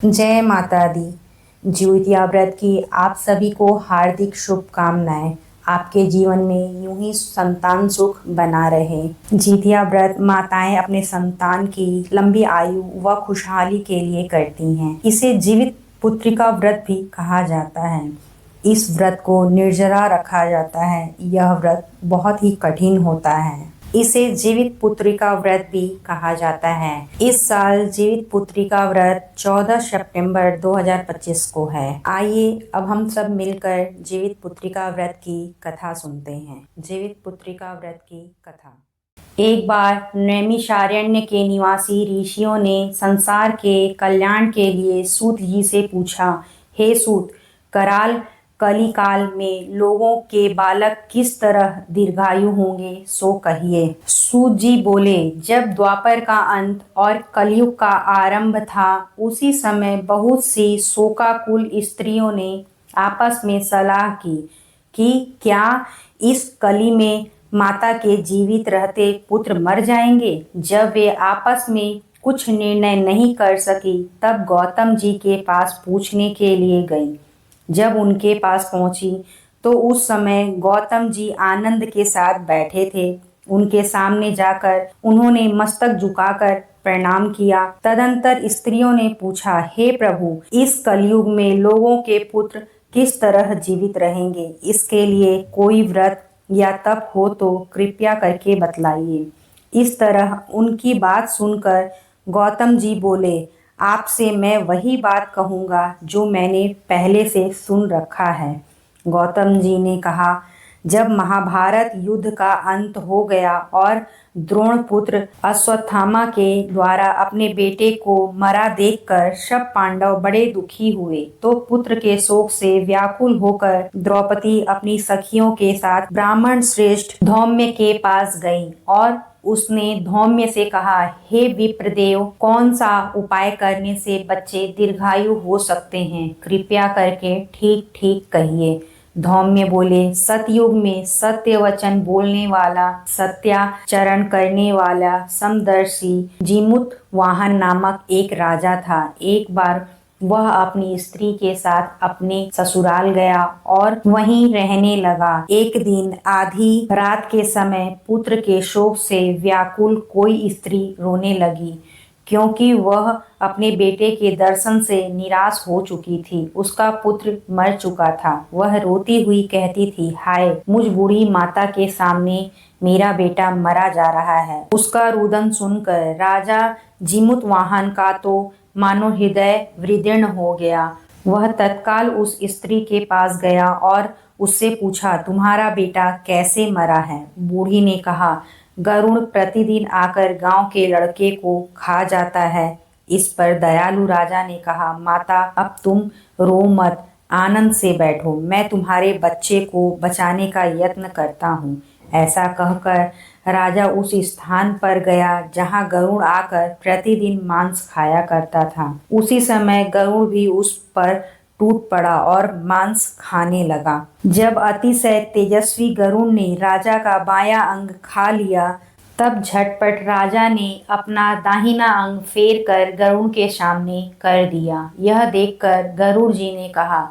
जय माता दी। ज्योतिया व्रत की आप सभी को हार्दिक शुभकामनाएं। आपके जीवन में यूं ही संतान सुख बना रहे। जितिया व्रत माताएं अपने संतान की लंबी आयु व खुशहाली के लिए करती हैं। इसे जीवित पुत्रिका व्रत भी कहा जाता है। इस व्रत को निर्जरा रखा जाता है। यह व्रत बहुत ही कठिन होता है। इसे जीवित पुत्रिका व्रत भी कहा जाता है। इस साल जीवित पुत्रिका व्रत 14 सितंबर 2025 को है। आइए अब हम सब मिलकर जीवित पुत्रिका व्रत की कथा सुनते हैं। जीवित पुत्रिका व्रत की कथा। एक बार नैमिषारण्य के निवासी ऋषियों ने संसार के कल्याण के लिए सूत जी से पूछा, हे सूत, कराल कलिकाल में लोगों के बालक किस तरह दीर्घायु होंगे, सो कहिए। सूत जी बोले, जब द्वापर का अंत और कलयुग का आरंभ था, उसी समय बहुत सी शोकाकुल स्त्रियों ने आपस में सलाह की कि क्या इस कली में माता के जीवित रहते पुत्र मर जाएंगे। जब वे आपस में कुछ निर्णय नहीं कर सकी, तब गौतम जी के पास पूछने के लिए गई। जब उनके पास पहुंची तो उस समय गौतम जी आनंद के साथ बैठे थे। उनके सामने जाकर उन्होंने मस्तक झुकाकर प्रणाम किया। तदंतर स्त्रियों ने पूछा, हे प्रभु, इस कलयुग में लोगों के पुत्र किस तरह जीवित रहेंगे। इसके लिए कोई व्रत या तप हो तो कृपया करके बतलाइए। इस तरह उनकी बात सुनकर गौतम जी बोले, आपसे मैं वही बात कहूँगा जो मैंने पहले से सुन रखा है। गौतम जी ने कहा, जब महाभारत युद्ध का अंत हो गया और द्रोण पुत्र अश्वत्थामा के द्वारा अपने बेटे को मरा देखकर सब पांडव बड़े दुखी हुए, तो पुत्र के शोक से व्याकुल होकर द्रौपदी अपनी सखियों के साथ ब्राह्मण श्रेष्ठ धौम्य के पास गई और उसने धौम्य से कहा, हे विप्रदेव, कौन सा उपाय करने से बच्चे दीर्घायु हो सकते हैं, कृपया करके ठीक ठीक कहिए। धौम्य बोले, सतयुग में सत्य वचन बोलने वाला, सत्याचरण करने वाला समदर्शी जीमूत वाहन नामक एक राजा था। एक बार वह अपनी स्त्री के साथ अपने ससुराल गया और वहीं रहने लगा। एक दिन आधी रात के समय पुत्र के शोक से व्याकुल कोई स्त्री रोने लगी, क्योंकि वह अपने बेटे के दर्शन से निराश हो चुकी थी। उसका पुत्र मर चुका था। वह रोती हुई कहती थी, हाय, मुझ बूढ़ी माता के सामने मेरा बेटा मरा जा रहा है। उसका रुदन सुनकर राजा जीमूत वाहन का तो मानो हृदय विदीर्ण हो गया। वह तत्काल उस स्त्री के पास गया और उससे पूछा, तुम्हारा बेटा कैसे मरा है। बूढ़ी ने कहा, गरुड़ प्रतिदिन आकर गांव के लड़के को खा जाता है। इस पर दयालु राजा ने कहा, माता, अब तुम रो मत, आनंद से बैठो, मैं तुम्हारे बच्चे को बचाने का यत्न करता हूँ। ऐसा कहकर राजा उस स्थान पर गया जहाँ गरुड़ आकर प्रतिदिन मांस खाया करता था। उसी समय गरुड़ भी उस पर टूट पड़ा और मांस खाने लगा। जब अतिशय तेजस्वी गरुड़ ने राजा का बायां अंग खा लिया, तब झटपट राजा ने अपना दाहिना अंग फेर कर गरुड़ के सामने कर दिया। यह देखकर गरुड़ जी ने कहा,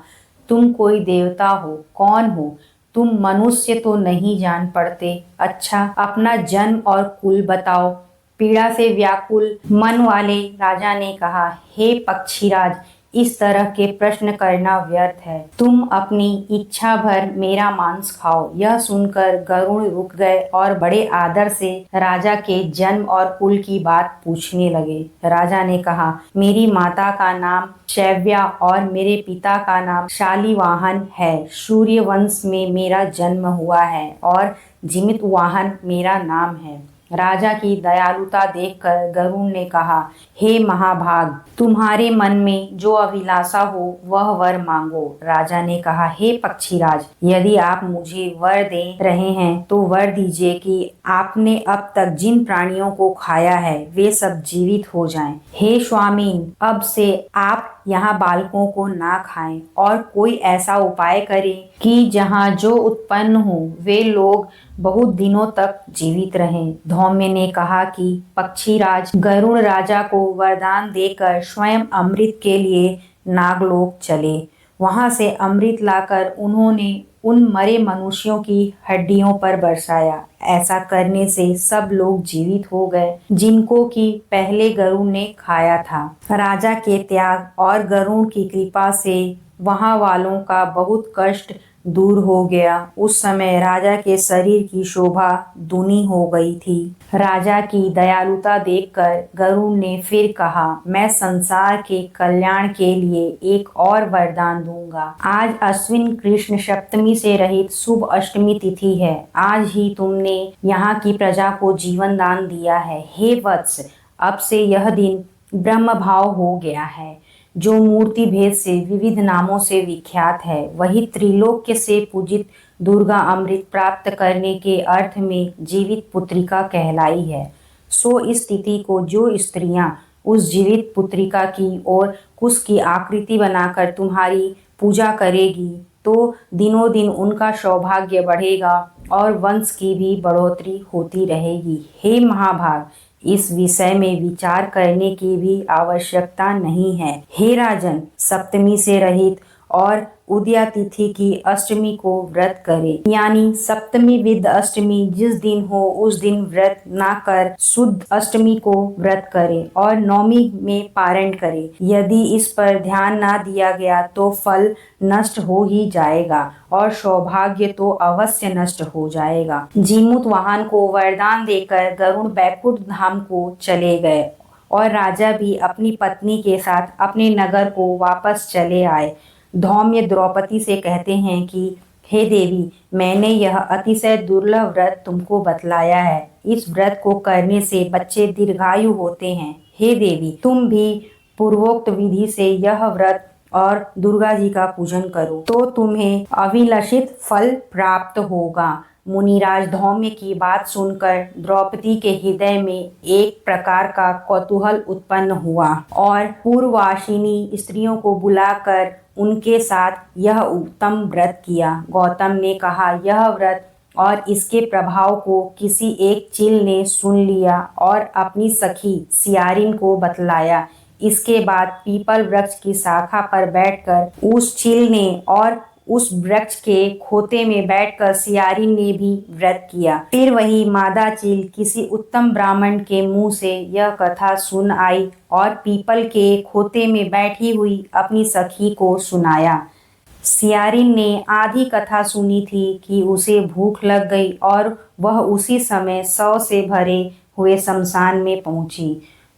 तुम कोई देवता हो, कौन हो? तुम मनुष्य तो नहीं जान पड़ते। अच्छा, अपना जन्म और कुल बताओ। पीड़ा से व्याकुल मन वाले राजा ने कहा, हे पक्षीराज, इस तरह के प्रश्न करना व्यर्थ है। तुम अपनी इच्छा भर मेरा मांस खाओ। यह सुनकर गरुड़ रुक गए और बड़े आदर से राजा के जन्म और कुल की बात पूछने लगे। राजा ने कहा, मेरी माता का नाम शैव्या और मेरे पिता का नाम शालिवाहन है। सूर्य वंश में मेरा जन्म हुआ है और जीमूत वाहन मेरा नाम है। राजा की दयालुता देखकर गरुड़ ने कहा, हे महाभाग, तुम्हारे मन में जो अभिलाषा हो वह वर मांगो। राजा ने कहा, हे पक्षीराज, यदि आप मुझे वर दे रहे हैं तो वर दीजिए कि आपने अब तक जिन प्राणियों को खाया है वे सब जीवित हो जाएं। हे स्वामी, अब से आप यहाँ बालकों को ना खाएं और कोई ऐसा उपाय करें कि जहाँ जो उत्पन्न हो वे लोग बहुत दिनों तक जीवित रहें। धौम्य ने कहा कि पक्षीराज गरुड़ राजा को वरदान देकर स्वयं अमृत के लिए नागलोक चले। वहां से अमृत लाकर उन्होंने उन मरे मनुष्यों की हड्डियों पर बरसाया। ऐसा करने से सब लोग जीवित हो गए जिनको कि पहले गरुड़ ने खाया था। राजा के त्याग और गरुड़ की कृपा से वहां वालों का बहुत कष्ट दूर हो गया। उस समय राजा के शरीर की शोभा दूनी हो गई थी। राजा की दयालुता देखकर गरुड़ ने फिर कहा, मैं संसार के कल्याण के लिए एक और वरदान दूंगा। आज अश्विन कृष्ण सप्तमी से रहित शुभ अष्टमी तिथि है। आज ही तुमने यहाँ की प्रजा को जीवन दान दिया है। हे वत्स, अब से यह दिन ब्रह्म भाव हो गया है। जो मूर्ति भेद से विविध नामों से विख्यात है, वही त्रिलोक्य से पूजित दुर्गा अमृत प्राप्त करने के अर्थ में जीवित पुत्रिका कहलाई है। सो इस तिथि को जो स्त्रियां उस जीवित पुत्रिका की और कुश की आकृति बनाकर तुम्हारी पूजा करेगी, तो दिनों दिन उनका सौभाग्य बढ़ेगा और वंश की भी बढ़ोतरी होती रहेगी। हे महाभाग, इस विषय में विचार करने की भी आवश्यकता नहीं है। हे राजन, सप्तमी से रहित और उदया तिथि की अष्टमी को व्रत करे, यानी सप्तमी विद अष्टमी जिस दिन हो उस दिन व्रत ना कर शुद्ध अष्टमी को व्रत करे और नवमी में पारण करे। यदि इस पर ध्यान ना दिया गया तो फल नष्ट हो ही जाएगा और सौभाग्य तो अवश्य नष्ट हो जाएगा। जीमूत वाहन को वरदान देकर गरुड़ बैकुंठ धाम को चले गए और राजा भी अपनी पत्नी के साथ अपने नगर को वापस चले आए। धौम्य द्रौपदी से कहते हैं कि हे देवी, मैंने यह अतिशय दुर्लभ व्रत तुमको बतलाया है। इस व्रत को करने से बच्चे दीर्घायु होते हैं। हे देवी, तुम भी पूर्वोक्त विधि से यह व्रत और दुर्गा जी का पूजन करो तो तुम्हें अभिलषित फल प्राप्त होगा। मुनिराज धौम्य की बात सुनकर द्रौपदी के हृदय में एक प्रकार का कौतूहल उत्पन्न हुआ और पूर्ववासिनी स्त्रियों को बुलाकर उनके साथ यह उत्तम व्रत किया। गौतम ने कहा, यह व्रत और इसके प्रभाव को किसी एक चील ने सुन लिया और अपनी सखी सियारिन को बतलाया। इसके बाद पीपल वृक्ष की शाखा पर बैठकर उस चील ने और उस वृक्ष के खोते में बैठकर सियारिन ने भी व्रत किया। फिर वही मादा चील किसी उत्तम ब्राह्मण के मुंह से यह कथा सुन आई और पीपल के खोते में बैठी हुई अपनी सखी को सुनाया। सियारिन ने आधी कथा सुनी थी कि उसे भूख लग गई और वह उसी समय शव से भरे हुए शमशान में पहुंची।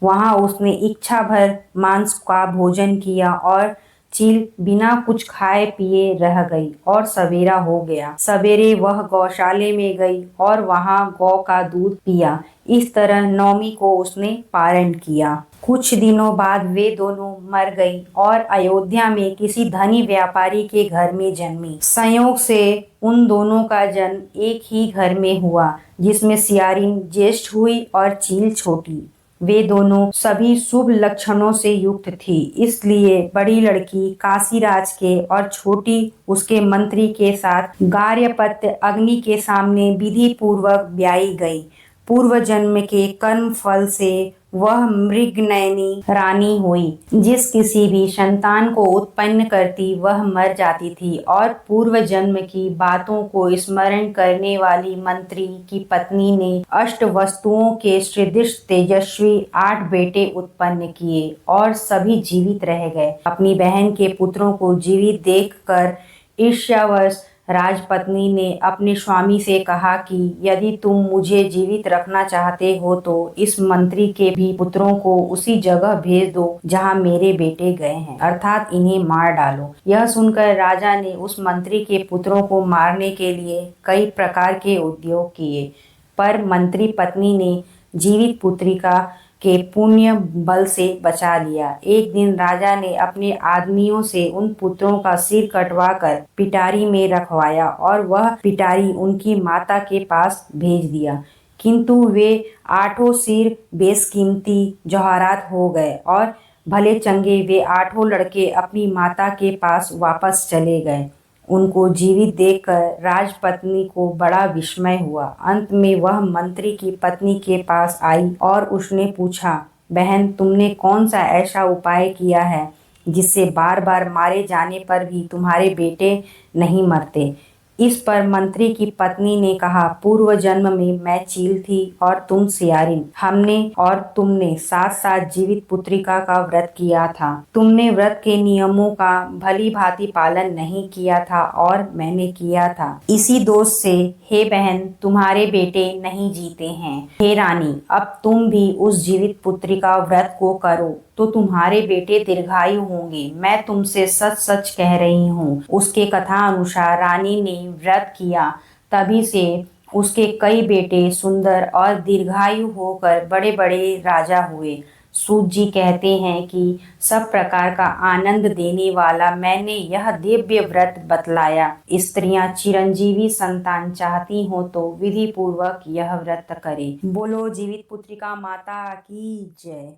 वहां उसने इच्छा भर मांस का भोजन किया और चील बिना कुछ खाए पिए रह गई और सवेरा हो गया। सवेरे वह गौशाले में गई और वहां गौ का दूध पिया। इस तरह नवमी को उसने पारण किया। कुछ दिनों बाद वे दोनों मर गई और अयोध्या में किसी धनी व्यापारी के घर में जन्मी। संयोग से उन दोनों का जन्म एक ही घर में हुआ, जिसमें सियारिन ज्येष्ठ हुई और चील छोटी। वे दोनों सभी शुभ लक्षणों से युक्त थी, इसलिए बड़ी लड़की काशीराज के और छोटी उसके मंत्री के साथ गार्हपत्य अग्नि के सामने विधि पूर्वक ब्याही गई। पूर्व जन्म के कर्म फल से वह मृगनयनी रानी हुई। जिस किसी भी संतान को उत्पन्न करती वह मर जाती थी और पूर्व जन्म की बातों को स्मरण करने वाली मंत्री की पत्नी ने अष्ट वस्तुओं के सदृश तेजस्वी 8 बेटे उत्पन्न किए और सभी जीवित रह गए। अपनी बहन के पुत्रों को जीवित देखकर ईर्ष्यावश राजपत्नी ने अपने स्वामी से कहा कि यदि तुम मुझे जीवित रखना चाहते हो तो इस मंत्री के भी पुत्रों को उसी जगह भेज दो जहां मेरे बेटे गए हैं, अर्थात इन्हें मार डालो। यह सुनकर राजा ने उस मंत्री के पुत्रों को मारने के लिए कई प्रकार के उद्योग किए, पर मंत्री पत्नी ने जीवित पुत्रिका के पुण्य बल से बचा लिया। एक दिन राजा ने अपने आदमियों से उन पुत्रों का सिर कटवाकर पिटारी में रखवाया और वह पिटारी उनकी माता के पास भेज दिया, किंतु वे 8 सिर बेशकीमती जवाहरात हो गए और भले चंगे वे 8 लड़के अपनी माता के पास वापस चले गए। उनको जीवित देखकर राजपत्नी को बड़ा विस्मय हुआ। अंत में वह मंत्री की पत्नी के पास आई और उसने पूछा, बहन, तुमने कौन सा ऐसा उपाय किया है जिससे बार बार मारे जाने पर भी तुम्हारे बेटे नहीं मरते? इस पर मंत्री की पत्नी ने कहा, पूर्व जन्म में मैं चील थी और तुम सियारिन। हमने और तुमने साथ साथ जीवित पुत्रिका का व्रत किया था। तुमने व्रत के नियमों का भली भांति पालन नहीं किया था और मैंने किया था। इसी दोष से हे बहन, तुम्हारे बेटे नहीं जीते हैं। हे रानी, अब तुम भी उस जीवित पुत्रिका व्रत को करो तो तुम्हारे बेटे दीर्घायु होंगे। मैं तुमसे सच सच कह रही हूँ। उसके कथा अनुसार रानी ने व्रत किया, तभी से उसके कई बेटे सुंदर और दीर्घायु होकर बड़े बड़े राजा हुए। सूत जी कहते हैं कि सब प्रकार का आनंद देने वाला मैंने यह दिव्य व्रत बतलाया। स्त्रियां चिरंजीवी संतान चाहती हो तो विधि पूर्वक यह व्रत करे। बोलो जीवित पुत्रिका माता की जय।